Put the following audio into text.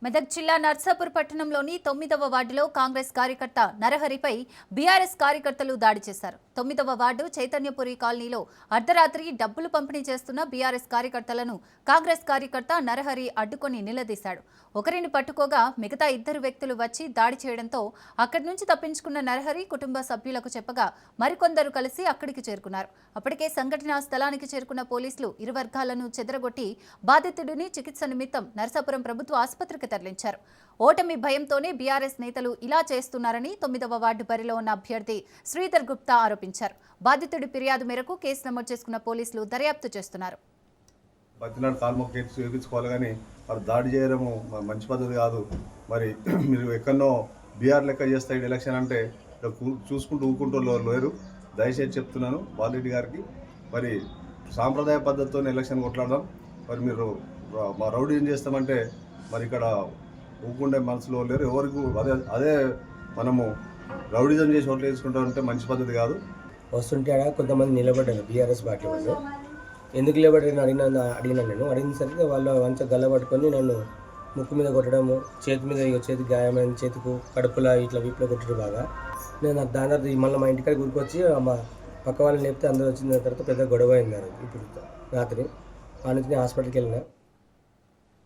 మెదక్ జిల్లా నర్సాపూర్ పట్టణంలోని 9వ వార్డులో కాంగ్రెస్ కార్యకర్త నరహరిపై బీఆర్ఎస్ కార్యకర్తలు దాడి చేశారు. 9వ వార్డు చైతన్యపురి కాలనీలో అర్ధరాత్రి డబ్బులు పంపిణీ చేస్తున్న బీఆర్ఎస్ కార్యకర్తలను కాంగ్రెస్ కార్యకర్త నరహరి అడ్డుకొని నిలదీశాడు. ఒకరిని పట్టుకోగా మిగతా ఇద్దరు వ్యక్తులు వచ్చి దాడి చేయడంతో అక్కడి నుంచి తప్పించుకున్న నరహరి కుటుంబ సభ్యులకు చెప్పగా మరికొందరు కలిసి అక్కడికి చేరుకున్నారు. అప్పటికే సంఘటనా స్థలానికి చేరుకున్న పోలీసులు ఇరు వర్గాలను చెదరగొట్టి బాధితుడిని చికిత్స నిమిత్తం నర్సాపురం ప్రభుత్వ ఆసుపత్రికి తరలించారు. ఓటమి భయంతోనే బీఆర్ఎస్ నేతలు ఇలా చేస్తున్నారని 9వ వార్డు బరిలో ఉన్న అభ్యర్థి శ్రీధర్ గుప్తా ఆరోపించారు. బాధితుడి ఫిర్యాదు మేరకు కేసు నమోదు చేసుకున్న పోలీసులు దర్యాప్తు చేస్తున్నారు. బతినాడు కాల్మొక్క కేసు చూపించుకోవాలి కానీ మరి దాడి చేయడము మంచి పద్ధతి కాదు. మరి మీరు ఎక్కడో బీఆర్ లెక్క చేస్తే ఎలక్షన్ అంటే చూసుకుంటూ ఊకుంటూ లేరు. దయచేసి చెప్తున్నాను బాలరెడ్డి గారికి, మరి సాంప్రదాయ పద్ధతితో ఎలక్షన్ కొట్లాడదాం. మరి మీరు మా రౌడీ ఏం చేస్తామంటే మరి ఇక్కడ ఊకుండే మనసులో లేరు. ఎవరికి అదే మనము రౌడీజం చేసి ఓట్లు వేసుకుంటామంటే మంచి పద్ధతి కాదు. వస్తుంటే కొంతమంది నిలబడ్డారు బీఆర్ఎస్ పార్టీ వాళ్ళు. ఎందుకు నిలబడ్డారని అడిగినాను నేను. అడిగినసరికి వాళ్ళు మంచిగా గల్ల పట్టుకొని నన్ను ముక్కు మీద కొట్టడము, చేతి మీద చేతికి గాయమైన చేతికు కడుపులా ఇట్లా వీపులో కొట్టడం బాగా. నేను దాని తర్వాత మళ్ళీ మా ఇంటికాడ గురికొచ్చి మా పక్క వాళ్ళని లేపితే అందరూ వచ్చిన తర్వాత పెద్ద గొడవ అయింది. ఇప్పుడు రాత్రి ఆ నుంచి నేను హాస్పిటల్కి వెళ్ళినా.